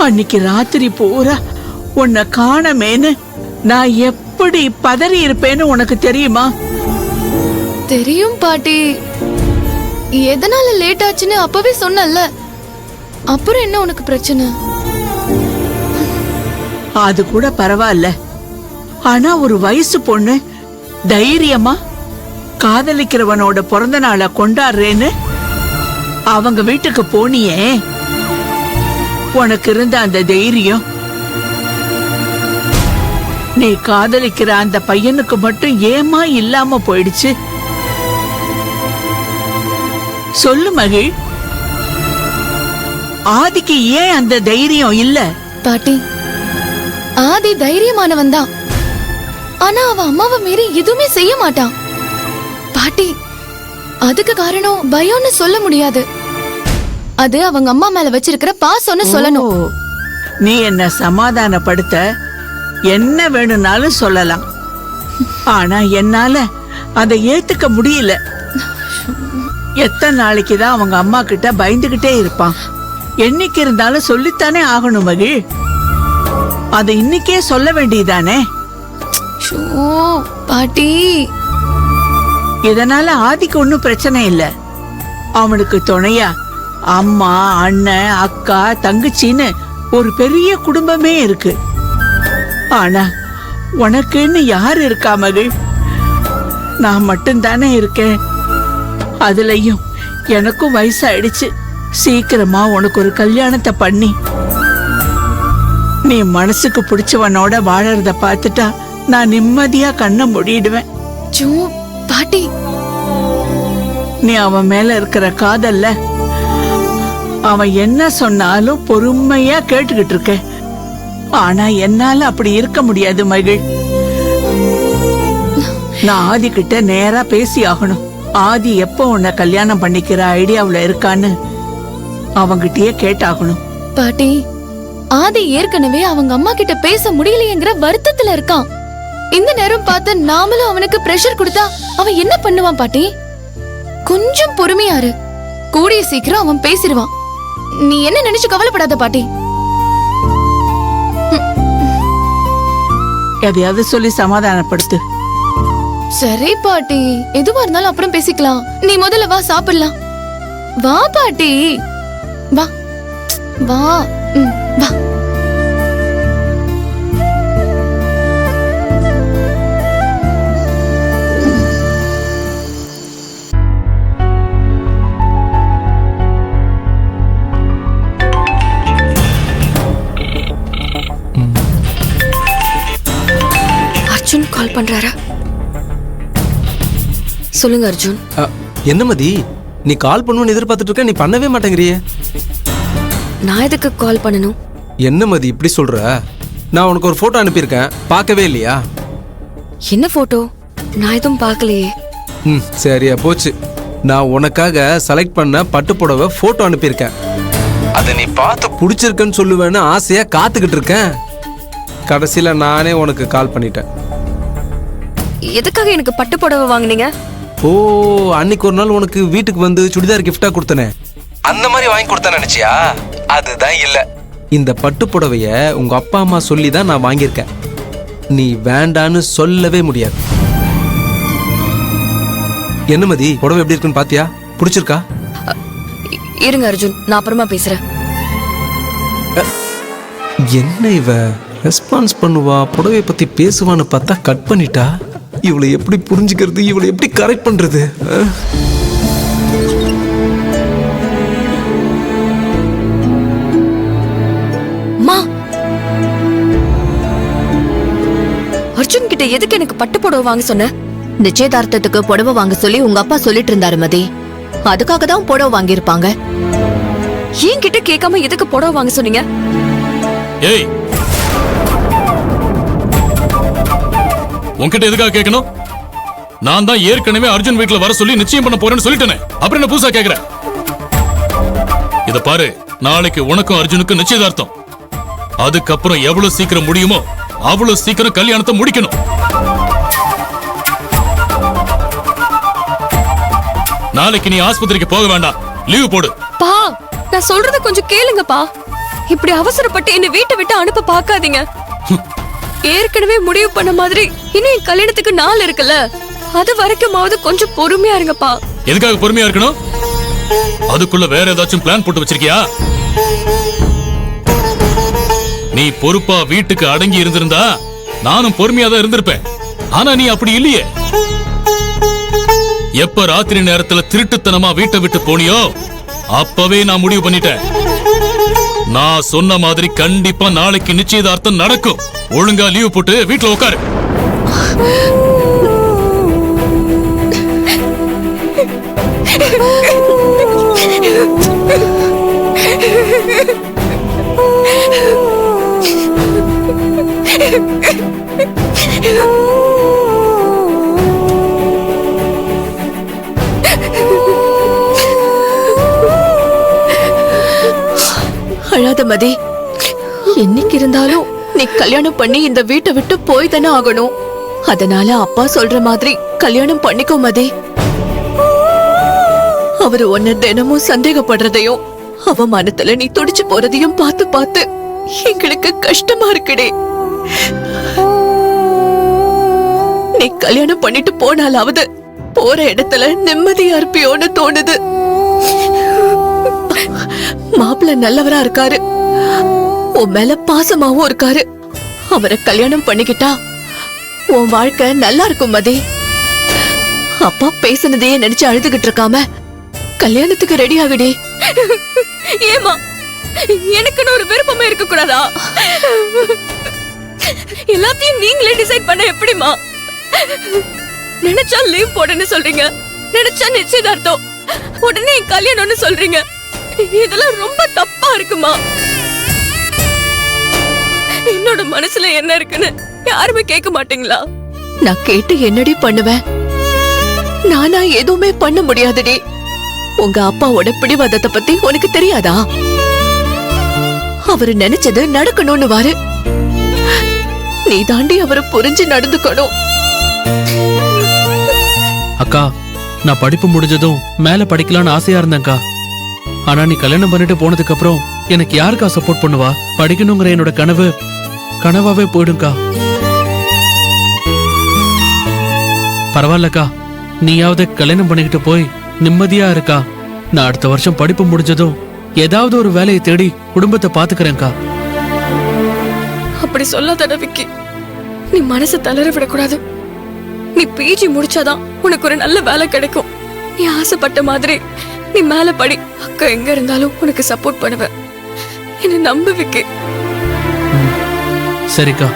அன்னைக்கு ராத்திரி பூரா உன்னை காணமேன்னு நான் எப்படி பதறி இருப்பேன்னு உனக்கு தெரியுமா? தெரியும் பாட்டி. எதனால லேட் ஆச்சுன்னு அப்பவே சொன்னல. அப்புறம் என்ன உனக்கு பிரச்சனை? அது கூட பரவாயில்ல. ஆனா ஒரு வயசு பொண்ணு தைரியமா காதலிக்கிறவனோட பிறந்த நாளை கொண்டாடுறேன்னு அவங்க வீட்டுக்கு போனியே, உனக்கு இருந்த அந்த தைரியம் நீ காதலிக்கிற அந்த பையனுக்கு மட்டும் ஏமா இல்லாம போயிடுச்சு? சொல்லு மகிழ், ஆதிக்கு ஏன் அந்த தைரியம் இல்ல? பாட்டி, ஆதி தைரியமானவன் தான். ஆனா அவ அம்மாவை மீறி எதுவுமே செய்ய மாட்டான். பாட்டி, அதுக்கு காரணம் பயம்னு சொல்ல முடியாது. அது அவங்க அம்மா மேல வச்சிருக்கிற பாசம்னு சொல்லணும். நீ என்ன சமாதானப்படுத்த என்ன வேணும்னாலும் சொல்லலாம். ஆனா என்னால அதை ஏத்துக்க முடியல. எத்தனை நாளைக்குதான் அவங்க அம்மா கிட்ட பயந்துகிட்டே இருப்பான்? என்னைக்கு இருந்தாலும் சொல்லித்தானே ஆகணும் மகிழ். அதை இன்னைக்கே சொல்ல வேண்டியதானே? பாட்டி, இதனால ஆதிக்கு ஒன்னும் பிரச்சனை இல்ல. அவனுக்கு துணையா அம்மா, அண்ணன், அக்கா, தங்கச்சின்னு ஒரு பெரிய குடும்பமே இருக்கு. ஆனா உனக்குன்னு யாரு இருக்கா மகிழ்? நான் மட்டும்தானே இருக்கேன். அதுலயும் எனக்கும் வயசாயிடுச்சு. சீக்கிரமா உனக்கு ஒரு கல்யாணத்தை பண்ணி நீ மனசுக்கு பிடிச்சவனோட வாழறத பார்த்துட்டா நான் நிம்மதியா கண்ணை மூடிடுவேன். பாட்டி, நீ அவன் மேல இருக்கிற காதல்ல அவன் என்ன சொன்னாலும் பொறுமையா கேட்டுக்கிட்டு இருக்க. ஆனா என்னால அப்படி இருக்க முடியாது மகிழ். நான் ஆதி கிட்ட நேரா பேசி ஆகணும். ஆதி எப்ப உன்னை கல்யாணம் பண்ணிக்கிற ஐடியாவுல இருக்கான்னு அவங்கிட்டயே கேட்டாகணும். பாட்டி, ஆதி ஏற்கனவே அவங்க அம்மா கிட்ட பேச முடியலையேங்கிற வருத்தத்துல இருக்கான். இந்த நேரம் பார்த்து நாமளும் அவனுக்கு பிரஷர் கொடுத்தா அவன் என்ன பண்ணுவான்? பாட்டி, கொஞ்சம் பொறுமையாரு. கூடிய சீக்கிரம் அவன் பேசிடுவான். நீ என்ன நினைச்சு கவலைப்படாத பாட்டி. எதையாவது சொல்லி சமாதானப்படுத்து. சரி பாட்டி, எதுவா இருந்தாலும் அப்புறம் பேசிக்கலாம். நீ முதல்ல வா, சாப்பிடலாம். வா பாட்டி, வா வா வா. அர்ஜுன் கால் பண்றாரா? சொல்லுங்க அர்ஜுன். என்ன மதி, நீ கால் பண்ணுன்னு எதிர்பார்த்துட்டு இருக்க, நீ பண்ணவே மாட்டேங்கிறியே. நான் எதுக்கு கால் பண்ணணும்? என்ன மதி இப்படி சொல்ற? நான் உனக்கு ஒரு போட்டோ அனுப்பியிருக்கேன், பார்க்கவே இல்லையா? என்ன போட்டோ? நான் எதுவும் பார்க்கலையே. சரியா போச்சு. நான் உனக்காக செலக்ட் பண்ண பட்டு புடவை போட்டோ அனுப்பியிருக்கேன். அதை நீ பார்த்து பிடிச்சிருக்கன்னு சொல்லுவேன்னு ஆசையா காத்துக்கிட்டு இருக்கேன். கடைசியில நானே உனக்கு கால் பண்ணிட்டேன். எதுக்காக எனக்கு பட்டு புடவை வாங்குனீங்க? ஓ, அன்னைக்கு ஒரு நாள் உனக்கு வீட்டுக்கு வந்து சுடிதார் கிஃப்டா கொடுத்தனே, அந்த மாதிரி வாங்கி கொடுத்தேன்னு நினைச்சியா? அதுதான் இல்ல. இந்த பட்டு புடவைய உங்க அப்பா அம்மா சொல்லி தான் நான் வாங்கியிருக்கேன். நீ வேண்டான்னு சொல்லவே முடியாது. என்ன மதி, புடவை எப்படி இருக்குன்னு பாத்தியா? பிடிச்சிருக்கா? இருங்க அர்ஜுன், நான் அப்புறமா பேசுறேன். என்ன இவ ரெஸ்பான்ஸ் பண்ணுவா, புடவையை பத்தி பேசுவான்னு பார்த்தா கட் பண்ணிட்டா. இவளை எப்படி புரிஞ்சுக்கிறது, இவளை எப்படி கரெக்ட் பண்றது? அர்ஜுன் கிட்ட எதுக்கு எனக்கு பட்டு புடவை வாங்க சொன்ன? நிச்சயதார்த்தத்துக்கு புடவை வாங்க சொல்லி உங்க அப்பா சொல்லிட்டு இருந்தாரு மதி. அதுக்காக தான் புடவை வாங்கியிருப்பாங்க. ஏன் கிட்ட கேட்காம எதுக்கு புடவை வாங்க சொன்னீங்க? ஏய், உன்கிட்ட எதுக்காக கேட்கணும்? நான் தான் ஏற்கனவே அர்ஜுன் வீட்டுல வர சொல்லி நிச்சயம் பண்ண போறேன்னு சொல்லிட்டேனே, அப்புறம் என்ன புதுசா கேக்குற? இத பாரு, நாளைக்கு உனக்கும் அர்ஜுனுக்கும் நிச்சயதார்த்தம். அதுக்கப்புறம் எவ்வளவு சீக்கிரம் முடியுமோ அவ்வளவு சீக்கிரம் கல்யாணத்தை முடிக்கணும். நாளைக்கு நீ ஆஸ்பத்திரிக்கு போக வேண்டாம், லீவு போடு. பா, நான் சொல்றத கொஞ்சம் கேளுங்கப்பா. இப்படி அவசரப்பட்டு என்ன வீட்டை விட்டு அனுப்ப பாக்காதீங்க. ஏற்கனவே முடிவு பண்ண மாதிரி இன்னும் என் கல்யாணத்துக்கு நாள் இருக்குல்ல, அது வரைக்குமாவது கொஞ்சம் பொறுமையா இருங்கப்பா. எதுக்காக பொறுமையா இருக்கணும்? அதுக்குள்ள வேற ஏதாச்சும் பிளான் போட்டு வச்சிருக்கியா? நீ பொறுப்பா வீட்டுக்கு அடங்கி இருந்திருந்தா நானும் பொறுமையா தான் இருந்திருப்பேன். ஆனா நீ அப்படி இல்லையே. எப்ப ராத்திரி நேரத்துல திருட்டுத்தனமா வீட்டை விட்டு போனியோ அப்பவே நான் முடிவு பண்ணிட்டேன். நான் சொன்ன மாதிரி கண்டிப்பா நாளைக்கு நிச்சயதார்த்தம் நடக்கும். ஒழுங்கா லீவ் போட்டு வீட்டுல உட்காரு. அழாத மதி. என்னைக்கு இருந்தாலும் நீ கல்யாணம் பண்ணி இந்த வீட்டை விட்டு போய் தானே ஆகணும். அதனால அப்பா சொல்ற மாதிரி கல்யாணம் பண்ணிக்கோ மதி. அவரு உன்னை தினமும் சந்தேகப்படுறதையும் அவமானத்துல நீ துடிச்சு போறதையும் பார்த்து பார்த்து எங்களுக்கு கஷ்டமா இருக்குடே. நீ கல்யாணம் பண்ணிட்டு போனாலாவது போற இடத்துல நிம்மதியா இருப்பியோன்னு தோணுது. மாப்பிள்ள நல்லவரா இருக்காரு, உன் மேல பாசமாவும் இருக்காரு. அவரை கல்யாணம் பண்ணிக்கிட்டா உன் வாழ்க்கை நல்லா இருக்கும் மதி. அப்பா பேசுனதையே நினைச்சு அழுதுகிட்டு இருக்காம கல்யாணத்துக்கு ரெடி ஆகுடி. ஏமா எனக்குன்னு ஒரு விருப்பமே இருக்க கூடாதா? எல்லாத்தையும் நீங்களே டிசைட் பண்ண எப்படிமா? நினைச்சா லீவ் போடுன்னு சொல்றீங்க, நினைச்சா நிச்சயதார்த்தம், உடனே கல்யாணம்னு சொல்றீங்க. இதெல்லாம் ரொம்ப தப்பா இருக்குமா? என்னோட மனசுல என்ன இருக்குன்னு யாருமே கேட்க மாட்டீங்களா? நான் கேட்டு என்னடி பண்ணுவேன்? நானா எதுவுமே பண்ண முடியாதுடி. உங்க அப்பாவோட பிடிவாதத்தை பத்தி உனக்கு தெரியாதா? அவரு நினைச்சது நடக்கணும்னு வாரு. நீ தாண்டி அவரை புரிஞ்சு நடந்துக்கணும். அக்கா, நான் படிப்பு முடிஞ்சதும் மேல படிக்கலாம்னு ஆசையா இருந்தேன்க்கா. ஆனா நீ கல்யாணம் பண்ணிட்டு போனதுக்கு அப்புறம் எனக்கு யாருக்கா சப்போர்ட் பண்ணுவா? படிக்கணுங்கிற என்னோட கனவு கனவாவே போயிடும்க்கா. பரவாயில்லக்கா, நீயாவது கல்யாணம் பண்ணிக்கிட்டு போய் நிம்மதியா இருக்கா. நான் அடுத்த வருஷம் படிப்பு முடிஞ்சதும் ஏதாவது ஒரு வேலையை தேடி குடும்பத்தை பாத்துக்கிறேன்க்கா. அப்படி சொல்லாதடா விக்கி. நீ மனசை தளர விடக்கூடாது. நீ பிஜி முடிச்சாதான் உனக்கு ஒரு நல்ல வேலை கிடைக்கும். நீ ஆசைப்பட்ட மாதிரி நீ மேல படி. அக்கா எங்க இருந்தாலும் உனக்கு சப்போர்ட் பண்ணுவேன். என்ன நம்பு விக்கி. சரிக்கா.